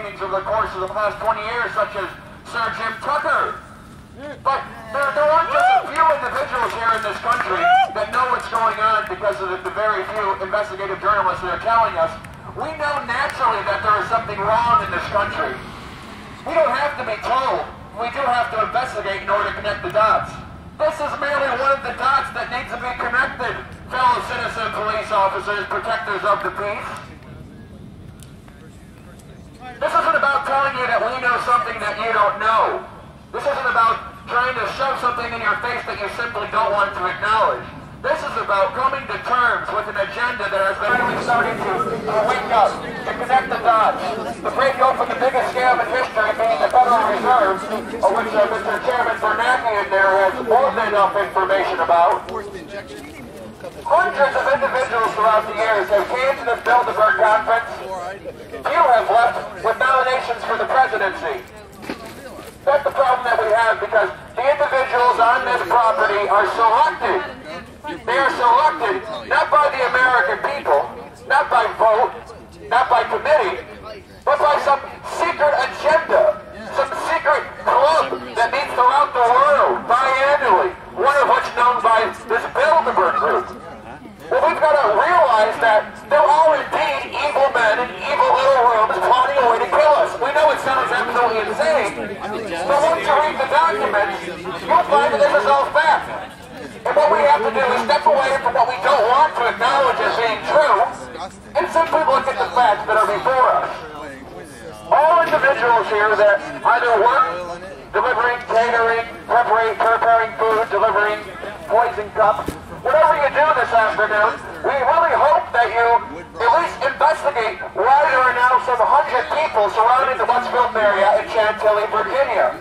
shootings over the course of the past 20 years, such as Sir Jim Tucker. But there aren't just a few individuals here in this country that know what's going on because of the very few investigative journalists that are telling us. We know naturally that there is something wrong in this country. We don't have to be told. We do have to investigate in order to connect the dots. This is merely one of the dots that needs to be connected, fellow citizen police officers, protectors of the peace. This isn't about telling you that we know something that you don't know. This isn't about trying to shove something in your face that you simply don't want to acknowledge. This is about coming to terms with an agenda that has been really starting to wake up, to connect the dots, to break open the biggest scam in history, being the Federal Reserve, of which Mr. Chairman Bernanke in there has more than enough information about. Hundreds of individuals throughout the years have came to this Bilderberg conference. Few have left with nominations for the presidency. That's the problem that we have, because the individuals on this property are selected. They are selected not by the American people, not by vote, not by committee, but by some secret agenda, some secret club that meets throughout the world biannually, one of which known by this Bilderberg group. Well, we've got to realize that there are indeed evil men in evil little rooms plotting a way to kill us. We know it sounds absolutely insane, but once you read the documents, you'll find that this is all fact. And what we have to do is step away from what we don't want to acknowledge as being true, and simply look at the facts that are before us. All individuals here that either work delivering, catering, preparing food, delivering poison cups, whatever you do this afternoon, we really hope that you at least investigate why there are now some 100 people surrounding the Westfield Marriott in Chantilly, Virginia.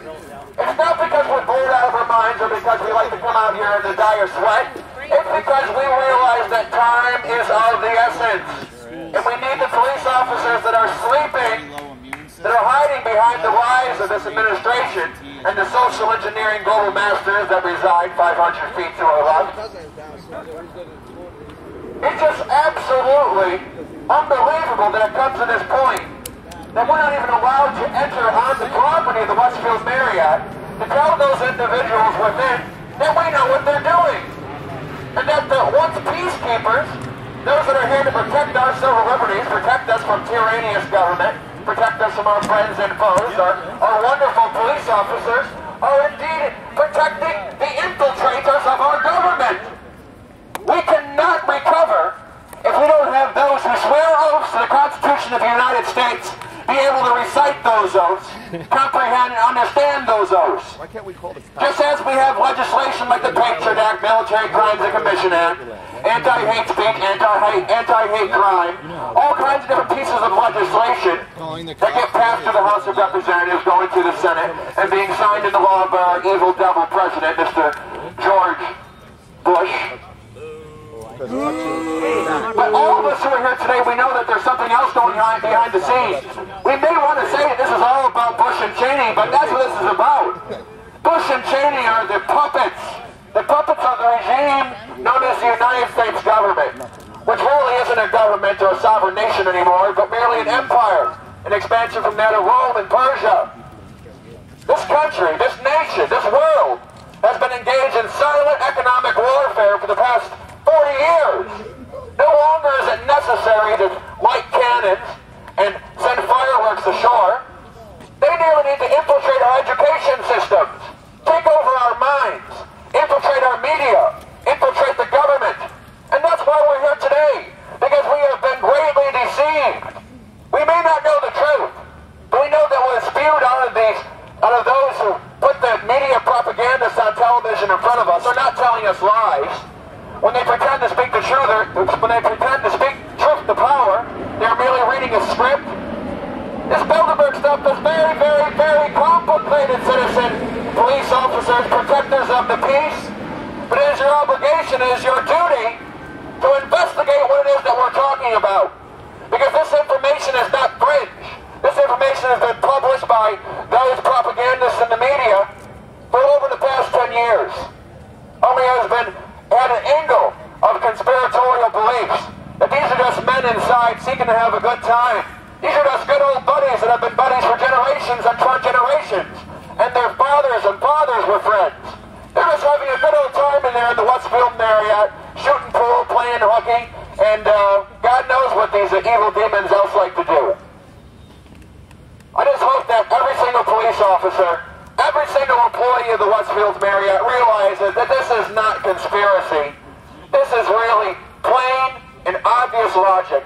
It's not because we're bored out of our minds or because we like to come out here in the dire sweat. It's because we realize that time is of the essence. And we need the police officers that are sleeping, that are hiding behind the lies of this administration and the social engineering global masters that reside 500 feet to our left. It's just absolutely unbelievable that it comes to this point, that we're not even allowed to enter on the property of the Westfield Marriott to tell those individuals within that we know what they're doing. And that the once peacekeepers, those that are here to protect our civil liberties, protect us from tyrannous government, protect us from our friends and foes, our wonderful police officers, are indeed protecting the infiltrators of our government. We cannot recover if we don't have those who swear oaths to the Constitution of the United States be able to recite those oaths, comprehend and understand those oaths. Why can't we call this? Just as we have legislation like the Patriot Act, Military Crimes and Commission Act, anti-hate speech, anti-hate crime, all kinds of different pieces of legislation that get passed through the House of Representatives, going to the Senate, and being signed into law by our evil devil president, Mr. George Bush. But all of us who are here today, we know that there's something else going on behind the scenes. We may want to say that this is all about Bush and Cheney, but that's what this is about. Bush and Cheney are the puppets of the regime known as the United States government, which really isn't a government or a sovereign nation anymore, but merely an empire, an expansion from that of Rome and Persia. This country, this nation, this world has been engaged in silent economic warfare for the past 40 years. No longer is it necessary to light cannons and send fireworks ashore. They nearly need to infiltrate our education systems, take over our minds, infiltrate our media, infiltrate the government. And that's why we're here today, because we have been greatly deceived. We may not know the truth, but we know that what is spewed out of those who put the media propagandists on television in front of us are not telling us lies. When they pretend to speak the truth, when they pretend to speak truth to power, they're merely reading a script. This Bilderberg stuff is very, very, very complicated, citizen police officers, protectors of the peace. But it is your obligation, it is your duty to investigate what it is that we're talking about. Because this information is not fringe. This information has been published by those propagandists in the media for over the past 10 years. Only has been at an angle of conspiratorial beliefs, that these are just men inside seeking to have a good time. These are just good old buddies that have been buddies for generations upon generations. And their fathers and fathers were friends. They're just having a good old time in there in the Westfield area, shooting pool, playing hooky, and God knows what these evil demons else like to do. I just hope that every single police officer, every single employee of the Westfield Marriott realizes that this is not conspiracy. This is really plain and obvious logic.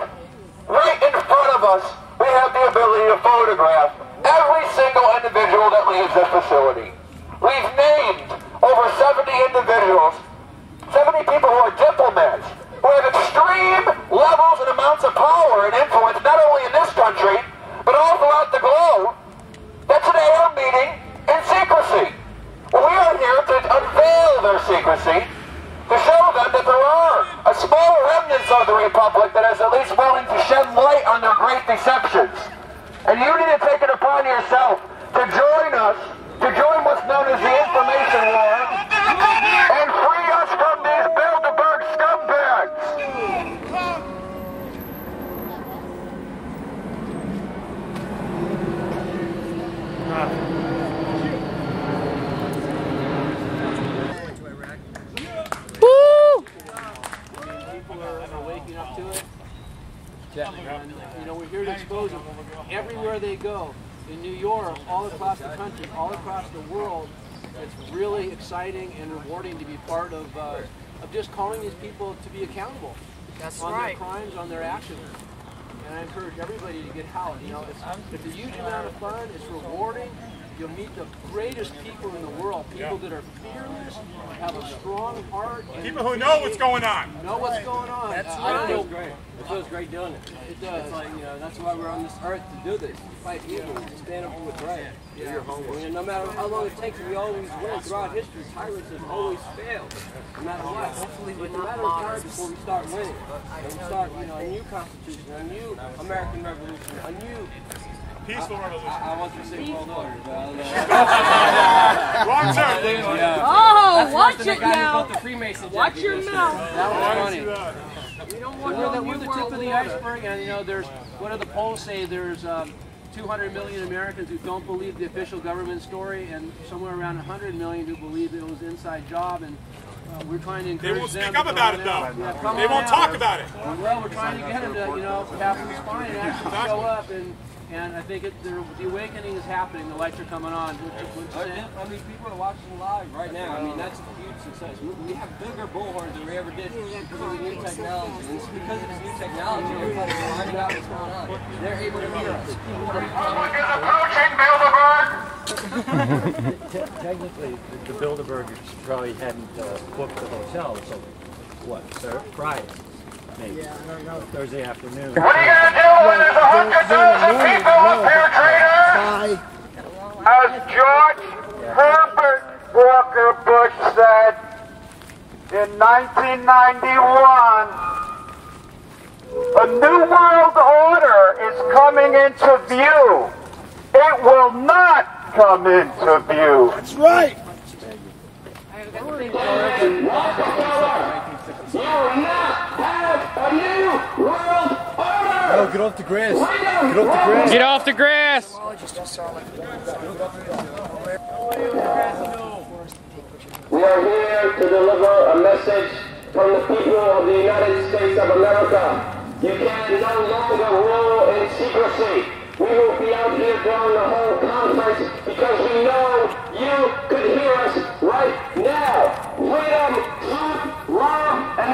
Right in front of us, we have the ability to photograph every single individual that leaves this facility. We've named over 70 individuals, 70 people who are diplomats, who have extreme levels and amounts of power and influence, not only in this country, but all throughout the globe, that today are meeting in secrecy. Well, we are here to unveil their secrecy, to show them that there are a small remnants of the Republic that is at least willing to shed light on their great deceptions. And you need to take it upon yourself to join us, to join what's known as the information war, and free us from these Bilderberg scumbags. Woo! People are waking up to it. And, you know, we're here to expose them. Everywhere they go, in New York, all across the country, all across the world, it's really exciting and rewarding to be part of just calling these people to be accountable on their crimes, on their actions. And I encourage everybody to get out. You know, it's a huge amount of fun. It's rewarding. You'll meet the greatest people in the world, people that are fearless, have a strong heart. And people who know what's going on. Know what's going on. That's right. It feels great. It feels great doing it. It does. It's like, you know, that's why we're on this earth, to do this. To fight evil, to stand up for what's right. Yeah. And no matter how long it takes, we always win. Throughout history, tyrants have always failed. No matter what. Hopefully it's a matter of time before we start winning. And we start, you know, a new constitution, a new American revolution, a new peaceful revolution. I want to say world order, but wrong turn. Oh, watch it now. The Watch your mouth. That was funny. We don't want We're the tip of the iceberg, and you know, there's, what do the polls say? There's 200 million Americans who don't believe the official government story, and somewhere around 100 million who believe it was an inside job. And we're trying to encourage them. They won't speak up about it, though. Yeah, they won't talk about it. Well, we're trying to get them to, you know, have some spine and actually show up. And I think the awakening is happening. The lights are coming on. I mean, people are watching live right now. I mean, that's a huge success. We have bigger bullhorns than we ever did because of the new technology. And it's because of this new technology, everybody's finding out what's going on. They're able to hear us. Republic is approaching, Bilderberg! Technically, the Bilderbergers probably hadn't booked the hotel, so what, sir? Friday, maybe. Yeah, I don't know. Thursday afternoon. What are you going to do when there's 100,000 people up here, traitor? As George Herbert Walker Bush said in 1991, a new world order is coming into view. It will not come into view. That's right! You will not have a new world order! No, get off the grass. Get off the grass. Get off the grass! We are here to deliver a message from the people of the United States of America. You can no longer rule in secrecy. We will be out here during the whole conference because we know you could hear us right now. Freedom, truth, love, and